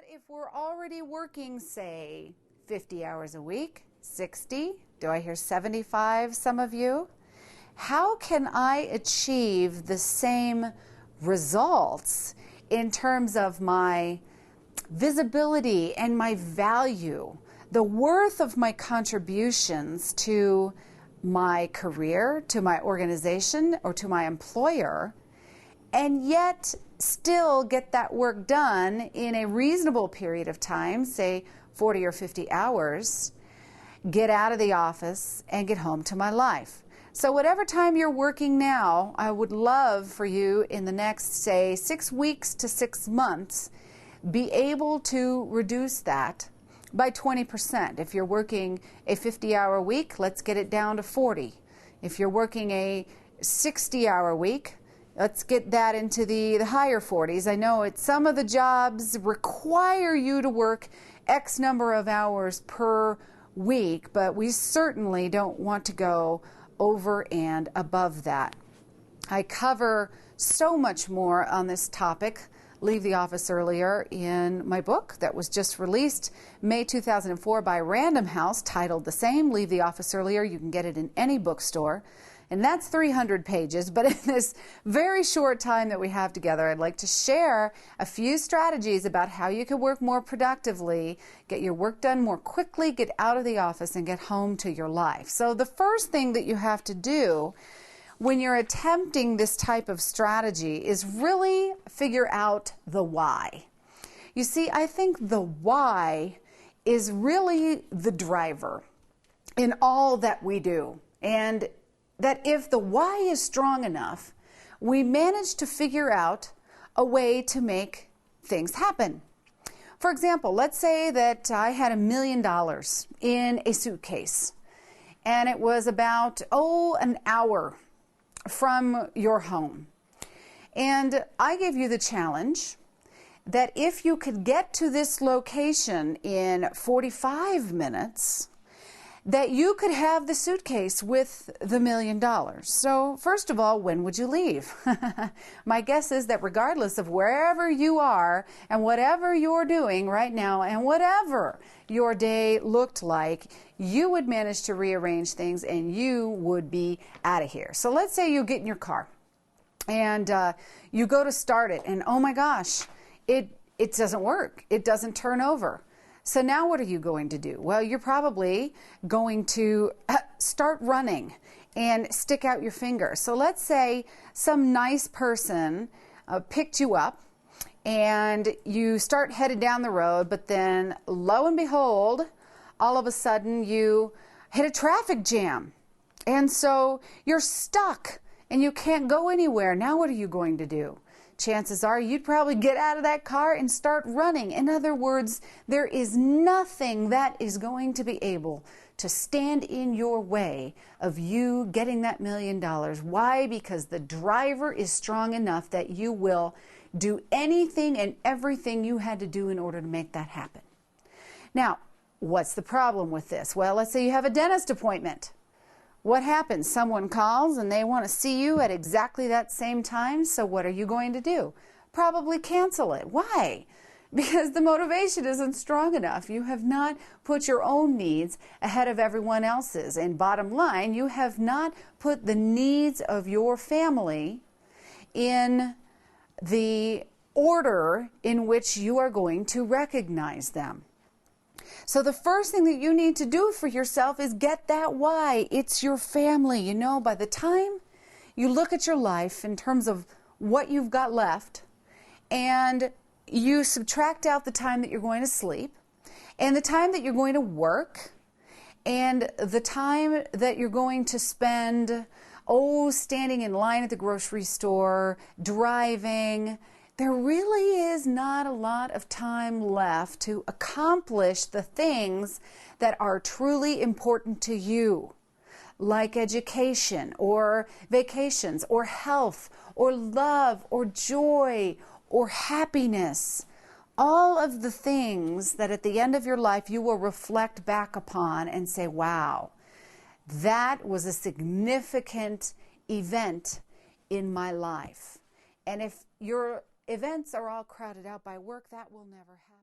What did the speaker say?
But if we're already working, say, 50 hours a week, 60, do I hear 75, some of you? How can I achieve the same results in terms of my visibility and my value, the worth of my contributions to my career, to my organization, or to my employer, and yet still get that work done in a reasonable period of time, say 40 or 50 hours, get out of the office and get home to my life. So whatever time you're working now, I would love for you in the next, say, 6 weeks to 6 months, be able to reduce that by 20%. If you're working a 50-hour week, let's get it down to 40. If you're working a 60-hour week, let's get that into the higher 40s. I know some of the jobs require you to work X number of hours per week, but we certainly don't want to go over and above that. I cover so much more on this topic, Leave the Office Earlier, in my book that was just released May 2004 by Random House, titled the same, Leave the Office Earlier. You can get it in any bookstore. And that's 300 pages, but in this very short time that we have together, I'd like to share a few strategies about how you can work more productively, get your work done more quickly, get out of the office, and get home to your life. So the first thing that you have to do when you're attempting this type of strategy is really figure out the why. You see, I think the why is really the driver in all that we do. And that if the why is strong enough, we manage to figure out a way to make things happen. For example, let's say that I had $1 million in a suitcase, and it was about, an hour from your home. And I gave you the challenge that if you could get to this location in 45 minutes, that you could have the suitcase with the $1 million. So first of all, when would you leave? My guess is that regardless of wherever you are and whatever you're doing right now and whatever your day looked like, you would manage to rearrange things and you would be out of here. So let's say you get in your car and you go to start it and oh my gosh, it doesn't work. It doesn't turn over. So now what are you going to do? Well, you're probably going to start running and stick out your finger. So let's say some nice person picked you up and you start headed down the road, but then lo and behold, all of a sudden you hit a traffic jam. And so you're stuck and you can't go anywhere. Now what are you going to do? Chances are you'd probably get out of that car and start running. In other words, there is nothing that is going to be able to stand in your way of you getting that $1 million. Why? Because the driver is strong enough that you will do anything and everything you had to do in order to make that happen. Now, what's the problem with this? Well, let's say you have a dentist appointment. What happens? Someone calls and they want to see you at exactly that same time. So what are you going to do? Probably cancel it. Why? Because the motivation isn't strong enough. You have not put your own needs ahead of everyone else's. And bottom line, you have not put the needs of your family in the order in which you are going to recognize them. So the first thing that you need to do for yourself is get that why. It's your family. You know, by the time you look at your life in terms of what you've got left and you subtract out the time that you're going to sleep and the time that you're going to work and the time that you're going to spend, standing in line at the grocery store, driving, there really is not a lot of time left to accomplish the things that are truly important to you, like education or vacations or health or love or joy or happiness. All of the things that at the end of your life you will reflect back upon and say, wow, that was a significant event in my life. And if your events are all crowded out by work, that will never happen.